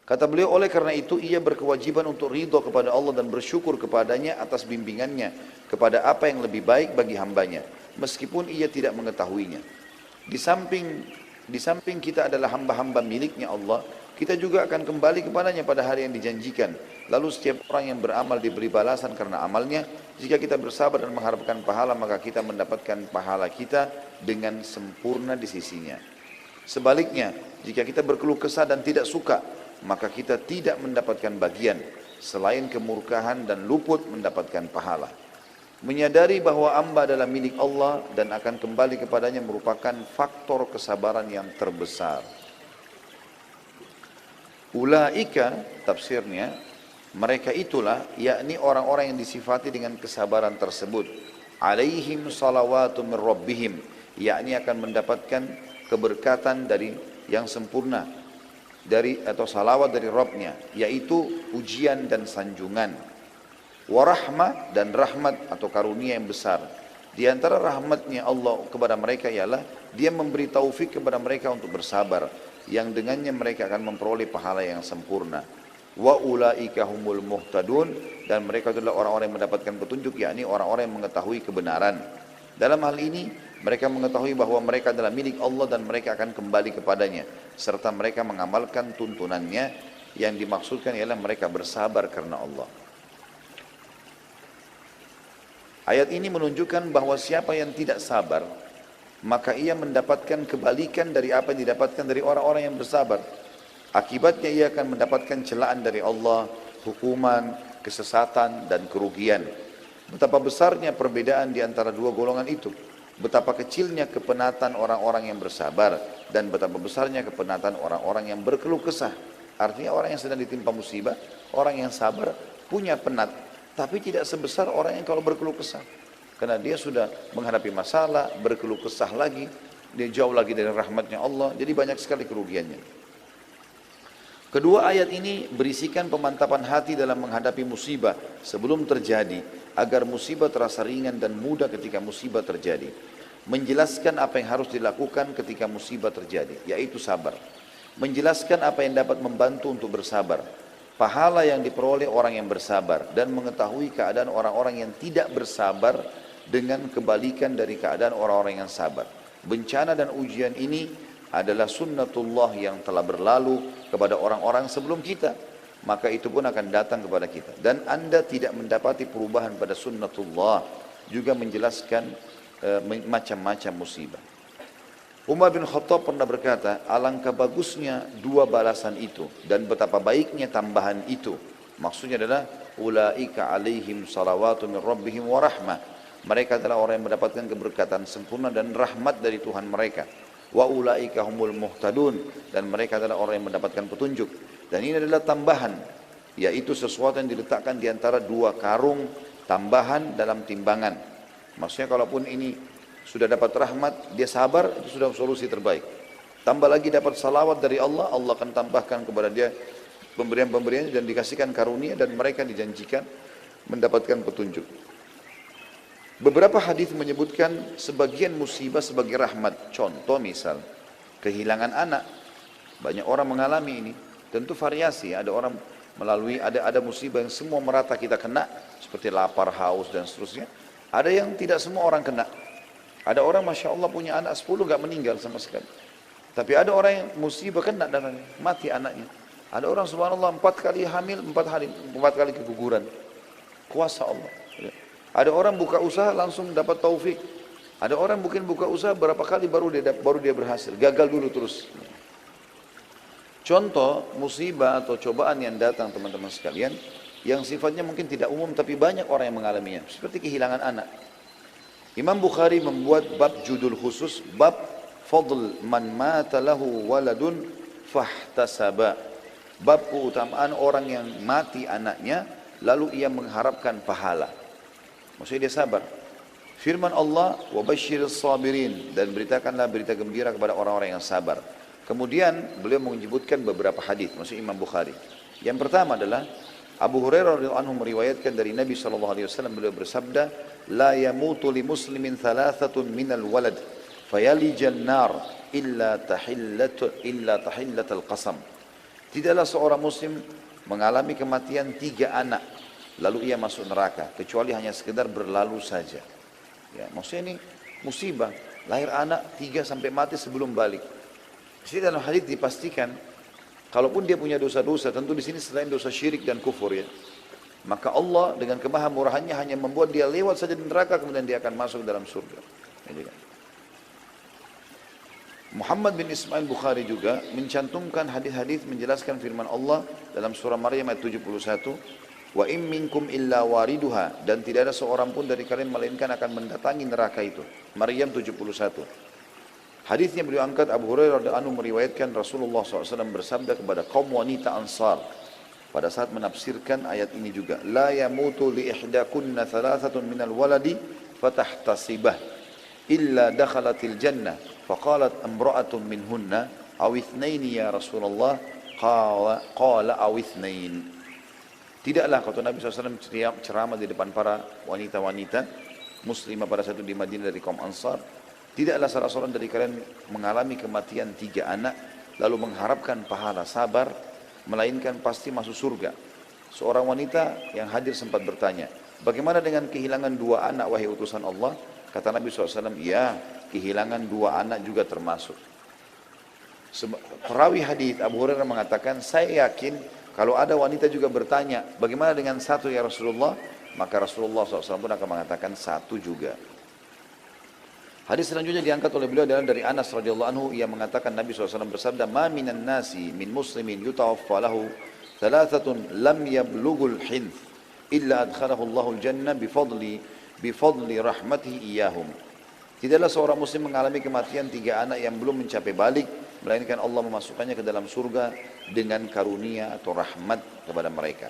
Kata beliau, oleh karena itu ia berkewajiban untuk ridho kepada Allah dan bersyukur kepadanya atas bimbingannya kepada apa yang lebih baik bagi hambanya, meskipun ia tidak mengetahuinya. Di samping kita adalah hamba-hamba miliknya Allah, kita juga akan kembali kepadanya pada hari yang dijanjikan. Lalu setiap orang yang beramal diberi balasan karena amalnya. Jika kita bersabar dan mengharapkan pahala, maka kita mendapatkan pahala kita dengan sempurna di sisinya. Sebaliknya, jika kita berkeluh kesah dan tidak suka, maka kita tidak mendapatkan bagian selain kemurkaan dan luput mendapatkan pahala. Menyadari bahwa hamba adalah milik Allah dan akan kembali kepadanya merupakan faktor kesabaran yang terbesar. Ulaika, tafsirnya, mereka itulah, yakni orang-orang yang disifati dengan kesabaran tersebut. Alaihim salawatu min rabbihim, yakni akan mendapatkan keberkatan dari yang sempurna, atau salawat dari Rabbnya, yaitu pujian dan sanjungan. Warahmah, dan rahmat atau karunia yang besar. Di antara rahmatnya Allah kepada mereka ialah Dia memberi taufik kepada mereka untuk bersabar, yang dengannya mereka akan memperoleh pahala yang sempurna. Wa ulaika humul muhtadun, dan mereka adalah orang-orang yang mendapatkan petunjuk, yakni orang-orang yang mengetahui kebenaran. Dalam hal ini mereka mengetahui bahwa mereka adalah milik Allah dan mereka akan kembali kepadanya, serta mereka mengamalkan tuntunannya. Yang dimaksudkan ialah mereka bersabar karena Allah. Ayat ini menunjukkan bahwa siapa yang tidak sabar, maka ia mendapatkan kebalikan dari apa yang didapatkan dari orang-orang yang bersabar. Akibatnya ia akan mendapatkan celaan dari Allah, hukuman, kesesatan, dan kerugian. Betapa besarnya perbedaan di antara dua golongan itu. Betapa kecilnya kepenatan orang-orang yang bersabar, dan betapa besarnya kepenatan orang-orang yang berkeluh kesah. Artinya orang yang sedang ditimpa musibah, orang yang sabar punya penat, tapi tidak sebesar orang yang kalau berkeluh kesah. Karena dia sudah menghadapi masalah, berkeluh kesah lagi, dia jauh lagi dari rahmatnya Allah, jadi banyak sekali kerugiannya. Kedua ayat ini berisikan pemantapan hati dalam menghadapi musibah sebelum terjadi, agar musibah terasa ringan dan mudah ketika musibah terjadi. Menjelaskan apa yang harus dilakukan ketika musibah terjadi, yaitu sabar. Menjelaskan apa yang dapat membantu untuk bersabar, pahala yang diperoleh orang yang bersabar, dan mengetahui keadaan orang-orang yang tidak bersabar dengan kebalikan dari keadaan orang-orang yang sabar. Bencana dan ujian ini adalah sunnatullah yang telah berlalu kepada orang-orang sebelum kita, maka itu pun akan datang kepada kita. Dan Anda tidak mendapati perubahan pada sunnatullah. Juga menjelaskan macam-macam musibah. Umar bin Khattab pernah berkata, alangkah bagusnya dua balasan itu dan betapa baiknya tambahan itu. Maksudnya adalah ulaika alaihim salawatu min rabbihim wa rahmah. Mereka adalah orang yang mendapatkan keberkatan sempurna dan rahmat dari Tuhan mereka. Wa ulaika humul muhtadun, dan mereka adalah orang yang mendapatkan petunjuk. Dan ini adalah tambahan, yaitu sesuatu yang diletakkan di antara dua karung tambahan dalam timbangan. Maksudnya kalaupun ini sudah dapat rahmat, dia sabar, itu sudah solusi terbaik. Tambah lagi dapat salawat dari Allah, Allah akan tambahkan kepada dia pemberian-pemberian dan dikasihkan karunia, dan mereka dijanjikan mendapatkan petunjuk. Beberapa hadis menyebutkan sebagian musibah sebagai rahmat. Contoh misal, kehilangan anak. Banyak orang mengalami ini. Tentu variasi, ada orang melalui, ada musibah yang semua merata kita kena, seperti lapar, haus, dan seterusnya. Ada yang tidak semua orang kena. Ada orang Masya Allah punya anak 10 gak meninggal sama sekali. Tapi ada orang yang musibah kena dan mati anaknya. Ada orang subhanallah 4 kali hamil, 4 kali keguguran. Kuasa Allah. Ada orang buka usaha langsung dapat taufik. Ada orang mungkin buka usaha berapa kali baru dia berhasil. Gagal dulu terus. Contoh musibah atau cobaan yang datang teman-teman sekalian, yang sifatnya mungkin tidak umum tapi banyak orang yang mengalaminya. Seperti kehilangan anak. Imam Bukhari membuat bab judul khusus, bab fadl man mata lahu waladun fahtasaba. Bab keutamaan orang yang mati anaknya lalu ia mengharapkan pahala. Maksudnya dia sabar. Firman Allah, wa basyiris sabirin, dan beritakanlah berita gembira kepada orang-orang yang sabar. Kemudian beliau menyebutkan beberapa hadis, maksud Imam Bukhari. Yang pertama adalah Abu Hurairah radhiyallahu anhu meriwayatkan dari Nabi SAW, beliau bersabda, la yamutu li muslimin thalathatun minal walad fayalijan nar illa tahillatal qasam. Tidaklah seorang muslim mengalami kematian 3 anak, lalu ia masuk neraka, kecuali hanya sekedar berlalu saja. Ya, maksudnya ini musibah, lahir anak 3 sampai mati sebelum balik. Jadi dalam hadis dipastikan, kalaupun dia punya dosa-dosa, tentu di sini selain dosa syirik dan kufur ya, maka Allah dengan kemahamurahannya hanya membuat dia lewat saja di neraka, kemudian dia akan masuk dalam surga. Jadi, Muhammad bin Ismail Bukhari juga mencantumkan hadis-hadis menjelaskan firman Allah dalam surah Maryam ayat 71, wa in minkum illa wariduha, dan tidak ada seorang pun dari kalian melainkan akan mendatangi neraka itu. Maryam 71. Hadisnya beliau angkat, Abu Hurairah radhiyallahu anhu meriwayatkan Rasulullah SAW bersabda kepada kaum wanita Ansar pada saat menafsirkan ayat ini juga, la yamutu li ihdakunna thalathatun minal waladi fatahtasibah illa dakhalatil jannah faqalat amra'atun minhunna aw ithnaini ya Rasulullah qala aw ithnain. Tidaklah, kata Nabi SAW ceramah di depan para wanita-wanita muslimah pada satu di Madinah dari kaum Ansar, tidaklah salah seorang dari kalian mengalami kematian 3 anak lalu mengharapkan pahala sabar, melainkan pasti masuk surga. Seorang wanita yang hadir sempat bertanya, bagaimana dengan kehilangan 2 anak wahai utusan Allah? Kata Nabi SAW, ya, kehilangan 2 anak juga termasuk. Perawi hadis Abu Hurairah mengatakan, saya yakin kalau ada wanita juga bertanya, bagaimana dengan 1 ya Rasulullah? Maka Rasulullah SAW pun akan mengatakan 1 juga. Hadis selanjutnya diangkat oleh beliau adalah dari Anas radhiyallahu anhu, ia mengatakan Nabi SAW bersabda, ma minan nasi min muslimin yutawaffa lahu thalathatun lam yablughul hinth illa adkhalahu Allahul jannah bifadli rahmatihi iyahum. Tidaklah seorang muslim mengalami kematian 3 anak yang belum mencapai balik, melainkan Allah memasukkannya ke dalam surga dengan karunia atau rahmat kepada mereka.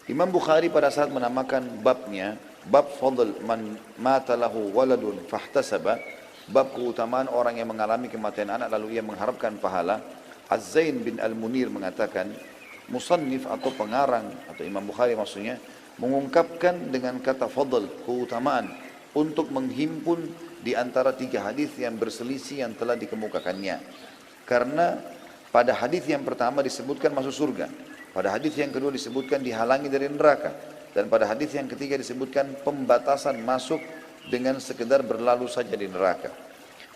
Imam Bukhari pada saat menamakan babnya, bab fadl man mata lahu waladun fahtasaba, bab keutamaan orang yang mengalami kematian anak lalu ia mengharapkan pahala, Az-Zain bin Al-Munir mengatakan, musannif atau pengarang atau Imam Bukhari maksudnya, mengungkapkan dengan kata fadl, keutamaan, untuk menghimpun di antara 3 hadis yang berselisih yang telah dikemukakannya. Karena pada hadis yang pertama disebutkan masuk surga, pada hadis yang kedua disebutkan dihalangi dari neraka, dan pada hadis yang ketiga disebutkan pembatasan masuk dengan sekedar berlalu saja di neraka.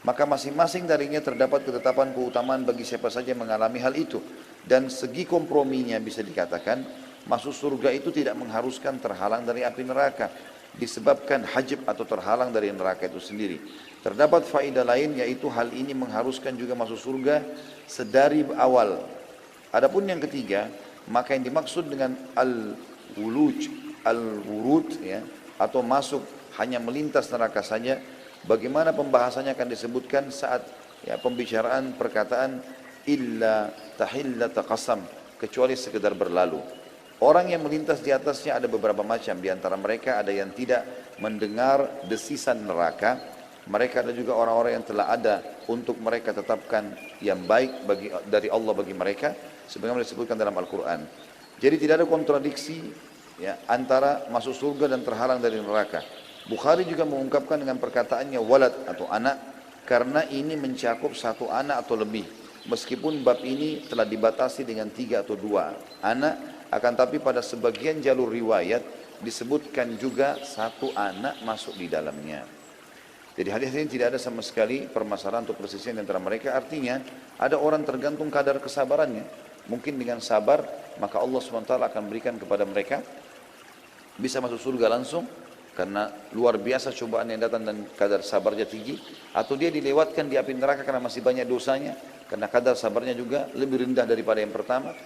Maka masing-masing darinya terdapat ketetapan keutamaan bagi siapa saja yang mengalami hal itu. Dan segi komprominya bisa dikatakan, masuk surga itu tidak mengharuskan terhalang dari api neraka, disebabkan hajib atau terhalang dari neraka itu sendiri. Terdapat faedah lain, yaitu hal ini mengharuskan juga masuk surga sedari awal. Adapun yang ketiga, maka yang dimaksud dengan al-wurud ya, atau masuk hanya melintas neraka saja, bagaimana pembahasannya akan disebutkan saat ya, pembicaraan perkataan illa tahillata qasam, kecuali sekedar berlalu. Orang yang melintas di atasnya ada beberapa macam, di antara mereka ada yang tidak mendengar desisan neraka. Mereka ada juga orang-orang yang telah ada untuk mereka tetapkan yang baik dari Allah bagi mereka, sebagaimana disebutkan dalam Al-Quran. Jadi tidak ada kontradiksi ya, antara masuk surga dan terhalang dari neraka. Bukhari juga mengungkapkan dengan perkataannya walad atau anak, karena ini mencakup 1 anak atau lebih. Meskipun bab ini telah dibatasi dengan 3 atau 2 anak, akan tapi pada sebagian jalur riwayat disebutkan juga 1 anak masuk di dalamnya. Jadi hadis ini tidak ada sama sekali permasalahan untuk persisian antara mereka. Artinya ada orang tergantung kadar kesabarannya. Mungkin dengan sabar maka Allah SWT akan berikan kepada mereka bisa masuk surga langsung karena luar biasa cobaan yang datang dan kadar sabarnya tinggi, atau dia dilewatkan di api neraka karena masih banyak dosanya karena kadar sabarnya juga lebih rendah daripada yang pertama.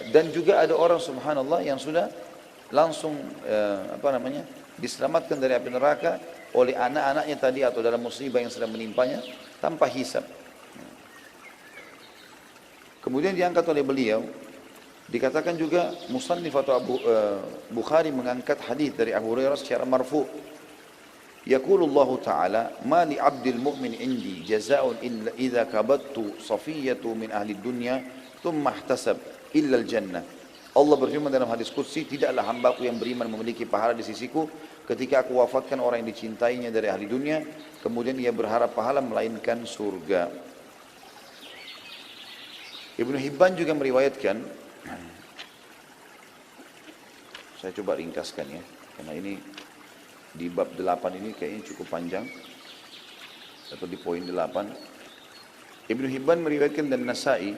Dan juga ada orang subhanallah yang sudah langsung diselamatkan dari api neraka oleh anak-anaknya tadi atau dalam musibah yang sedang menimpanya tanpa hisab. Kemudian diangkat oleh beliau, dikatakan juga musannif atau Bukhari mengangkat hadis dari Abu Hurairah secara marfu. Yaqulullahu ta'ala ma li 'abdil mu'min indi jazaa'un illa idza kabattu safiyatu min ahli dunya thumma ihtasab illa al-jannah. Allah berfirman dalam hadis qudsi, tidaklah hambaku yang beriman memiliki pahala di sisiku ketika aku wafatkan orang yang dicintainya dari ahli dunia, kemudian ia berharap pahala melainkan surga. Ibnu Hibban juga meriwayatkan, saya coba ringkaskan ya, karena ini di bab 8 ini kayaknya cukup panjang, atau di poin 8. Ibnu Hibban meriwayatkan dan Nasai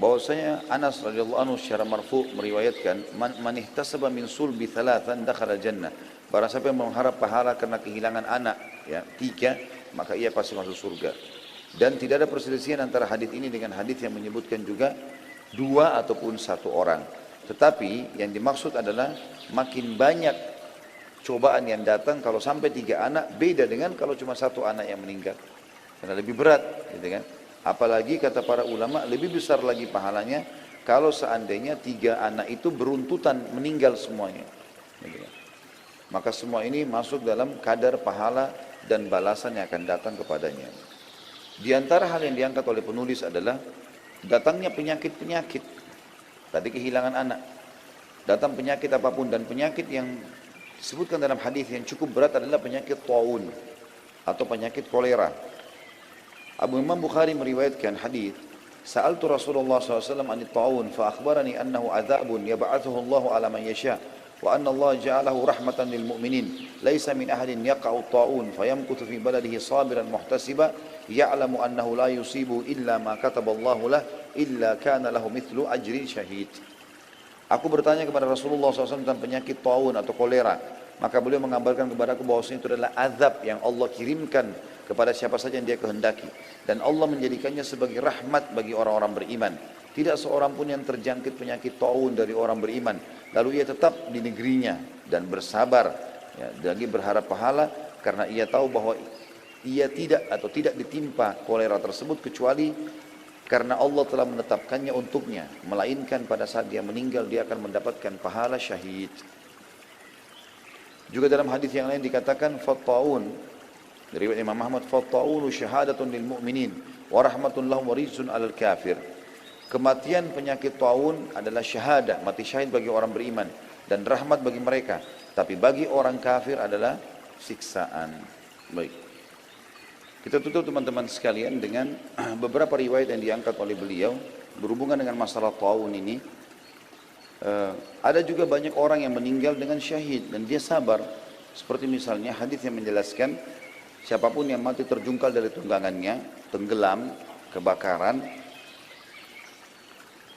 bahwasanya Anas radhiyallahu anhu secara marfu meriwayatkan, man ihtasaba min sulbi thalathan dakhala jannah. Barang siapa yang mengharap pahala karena kehilangan anak ya 3, maka ia pasti masuk surga. Dan tidak ada perselisihan antara hadis ini dengan hadis yang menyebutkan juga 2 ataupun 1 orang. Tetapi yang dimaksud adalah makin banyak cobaan yang datang kalau sampai 3 anak, beda dengan kalau cuma 1 anak yang meninggal. Karena lebih berat, gitu kan? Apalagi kata para ulama lebih besar lagi pahalanya kalau seandainya 3 anak itu beruntutan meninggal semuanya. Gitu kan? Maka semua ini masuk dalam kadar pahala dan balasan yang akan datang kepadanya. Di antara hal yang diangkat oleh penulis adalah datangnya penyakit-penyakit. Tadi kehilangan anak. Datang penyakit apapun, dan penyakit yang disebutkan dalam hadis yang cukup berat adalah penyakit taun atau penyakit kolera. Abu Imam Bukhari meriwayatkan hadis, Sa'altu Rasulullah SAW anit taun fa akhbarani annahu adzabun yab'athuhu Allah ala man yasha wa anna Allah ja'alahu rahmatan lil mu'minin laisa min ahadin yaqa'u taun fayamkuthu fi baladihi sabiran muhtasiba ya'lamu annahu la yusibu illa ma kataballahu lah illa kana lahu mithlu ajri syahid. Aku bertanya kepada Rasulullah SAW tentang penyakit taun atau kolera, maka beliau mengabarkan kepadaku bahwasanya itu adalah azab yang Allah kirimkan kepada siapa saja yang dia kehendaki, dan Allah menjadikannya sebagai rahmat bagi orang-orang beriman. Tidak seorang pun yang terjangkit penyakit taun dari orang beriman lalu ia tetap di negerinya dan bersabar ya, lagi berharap pahala karena ia tahu bahwa ia tidak ditimpa kolera tersebut kecuali karena Allah telah menetapkannya untuknya, melainkan pada saat dia meninggal dia akan mendapatkan pahala syahid. Juga dalam hadis yang lain dikatakan fattaun dari Imam Ahmad, fattaunu syahadatun lil mu'minin wa rahmatun lahum wa rizqun 'alal kafir. Kematian penyakit taun adalah syahadah, mati syahid bagi orang beriman, dan rahmat bagi mereka. Tapi bagi orang kafir adalah siksaan. Baik. Kita tutup teman-teman sekalian dengan beberapa riwayat yang diangkat oleh beliau berhubungan dengan masalah taun ini. Ada juga banyak orang yang meninggal dengan syahid dan dia sabar. Seperti misalnya hadis yang menjelaskan siapapun yang mati terjungkal dari tunggangannya, tenggelam, kebakaran,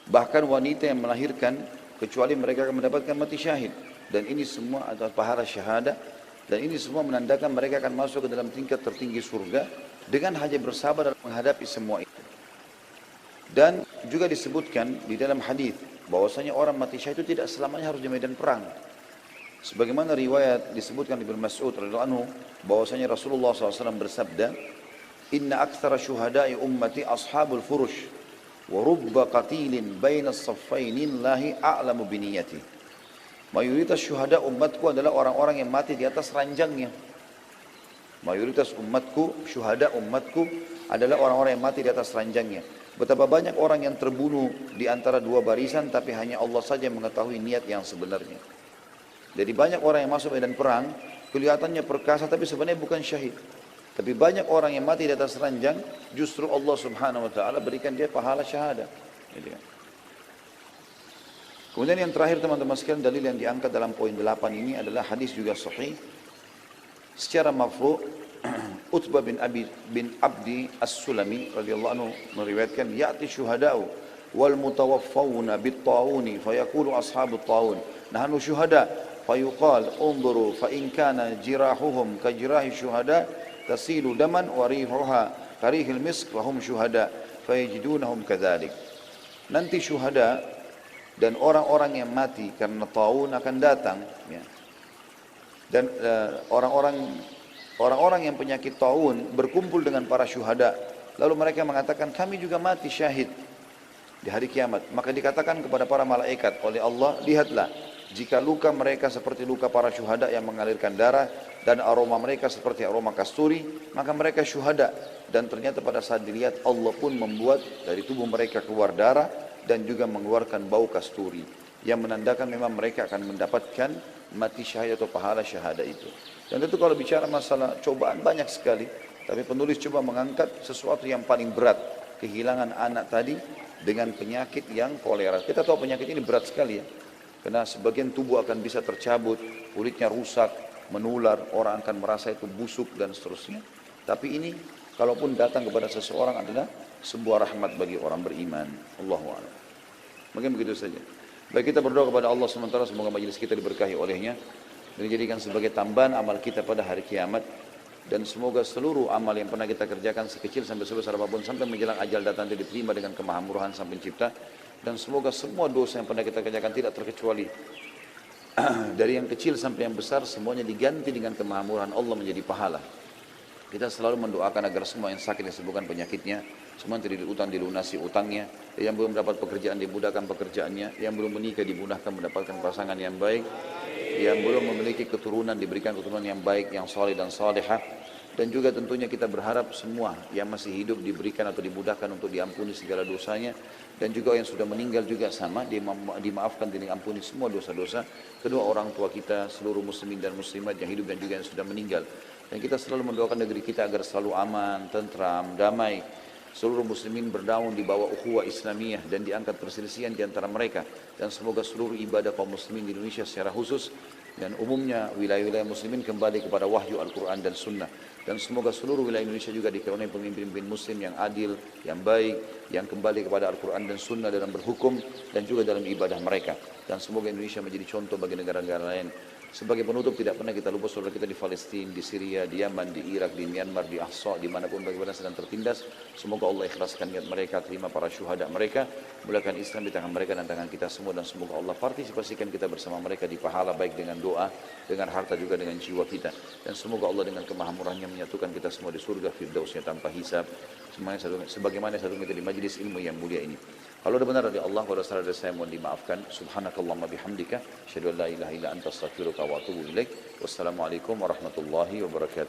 bahkan wanita yang melahirkan, kecuali mereka akan mendapatkan mati syahid. Dan ini semua adalah pahala syahadah, dan ini semua menandakan mereka akan masuk ke dalam tingkat tertinggi surga dengan hanya bersabar dalam menghadapi semua itu. Dan juga disebutkan di dalam hadis bahwasanya orang mati syahid itu tidak selamanya harus di medan perang. Sebagaimana riwayat disebutkan Ibnu Mas'ud radhiyallahu anhu bahwasanya Rasulullah SAW bersabda, Inna aktsara syuhada'i ummati ashabul furush wa rubba qatilin baina as-saffaini lahi a'lamu biniyati. Mayoritas syuhada umatku adalah orang-orang yang mati di atas ranjangnya. Mayoritas umatku, syuhada umatku adalah orang-orang yang mati di atas ranjangnya. Betapa banyak orang yang terbunuh di antara 2 barisan, tapi hanya Allah saja yang mengetahui niat yang sebenarnya. Jadi banyak orang yang masuk medan perang, kelihatannya perkasa tapi sebenarnya bukan syahid. Tapi banyak orang yang mati di atas ranjang, justru Allah Subhanahu wa taala berikan dia pahala syahadah. Gitu kan. Kemudian yang terakhir teman-teman sekalian, dalil yang diangkat dalam poin 8 ini adalah hadis juga sahih secara marfu'. Utbah bin Abdi As-Sulami radhiyallahu anhu meriwayatkan, ya'ti syuhada'u wal mutawaffawna bit-ta'uni fayaqulu ashabut ta'un nahnu syuhada fayuqal unzuru fa in kana jirahuhum ka jirahi syuhada tasilu daman wa rihuha karihil misk wa hum syuhada fayajidunahum kadzalik. Nanti syuhada dan orang-orang yang mati karena taun akan datang ya. Dan orang-orang yang penyakit taun berkumpul dengan para syuhada, lalu mereka mengatakan kami juga mati syahid di hari kiamat. Maka dikatakan kepada para malaikat oleh Allah, lihatlah, jika luka mereka seperti luka para syuhada yang mengalirkan darah dan aroma mereka seperti aroma kasturi, maka mereka syuhada. Dan ternyata pada saat dilihat, Allah pun membuat dari tubuh mereka keluar darah dan juga mengeluarkan bau kasturi, yang menandakan memang mereka akan mendapatkan mati syahid atau pahala syahada itu. Dan tentu kalau bicara masalah cobaan banyak sekali, tapi penulis coba mengangkat sesuatu yang paling berat, kehilangan anak tadi, dengan penyakit yang kolera. Kita tahu penyakit ini berat sekali ya, karena sebagian tubuh akan bisa tercabut, kulitnya rusak, menular, orang akan merasa itu busuk dan seterusnya. Tapi ini kalaupun datang kepada seseorang adalah sebuah rahmat bagi orang beriman. Allahu a'lam. Mungkin begitu saja. Baik, kita berdoa kepada Allah sementara semoga majelis kita diberkahi olehnya dan dijadikan sebagai tambahan amal kita pada hari kiamat. Dan semoga seluruh amal yang pernah kita kerjakan sekecil sampai sebesar apapun sampai menjelang ajal datang itu diterima dengan kemahamurahan Sang Pencipta. Dan semoga semua dosa yang pernah kita kerjakan tidak terkecuali dari yang kecil sampai yang besar semuanya diganti dengan kemahamurahan Allah menjadi pahala. Kita selalu mendoakan agar semua yang sakit disembuhkan penyakitnya, semua yang terlilit utang dilunasi utangnya, yang belum dapat pekerjaan dimudahkan pekerjaannya, yang belum menikah dimudahkan mendapatkan pasangan yang baik, yang belum memiliki keturunan diberikan keturunan yang baik, yang saleh dan salihah. Dan juga tentunya kita berharap semua yang masih hidup diberikan atau dimudahkan untuk diampuni segala dosanya. Dan juga yang sudah meninggal juga sama, dimaafkan dan diampuni semua dosa-dosa. Kedua orang tua kita, seluruh muslimin dan muslimat yang hidup dan juga yang sudah meninggal. Dan kita selalu mendoakan negeri kita agar selalu aman, tentram, damai. Seluruh muslimin berdaun di bawah ukhuwah Islamiyah dan diangkat perselisihan di antara mereka. Dan semoga seluruh ibadah kaum muslimin di Indonesia secara khusus dan umumnya wilayah-wilayah muslimin kembali kepada wahyu Al-Quran dan Sunnah. Dan semoga seluruh wilayah Indonesia juga dikerunai pemimpin-pemimpin muslim yang adil, yang baik, yang kembali kepada Al-Quran dan Sunnah dalam berhukum dan juga dalam ibadah mereka. Dan semoga Indonesia menjadi contoh bagi negara-negara lain. Sebagai penutup, tidak pernah kita lupa saudara kita di Palestina, di Syria, di Yaman, di Irak, di Myanmar, di Ahsa, dimanapun bagaimana sedang tertindas. Semoga Allah ikhlaskan niat mereka, terima para syuhada mereka, mulakan Islam di tangan mereka dan tangan kita semua. Dan semoga Allah partisipasikan kita bersama mereka di pahala baik dengan doa, dengan harta juga dengan jiwa kita. Dan semoga Allah dengan kemahamurahnya menyatukan kita semua di surga firdausnya tanpa hisab. Sebagaimana satu kita di majlis ilmu yang mulia ini. Kalau ada benar dari Allah, kalau ada salah dari saya mohon dimaafkan. Subhanakallahumma bihamdika, asyhadu an la ilaha illa anta astaghfiruka wa atubu ilaik. Wassalamualaikum warahmatullahi wabarakatuh.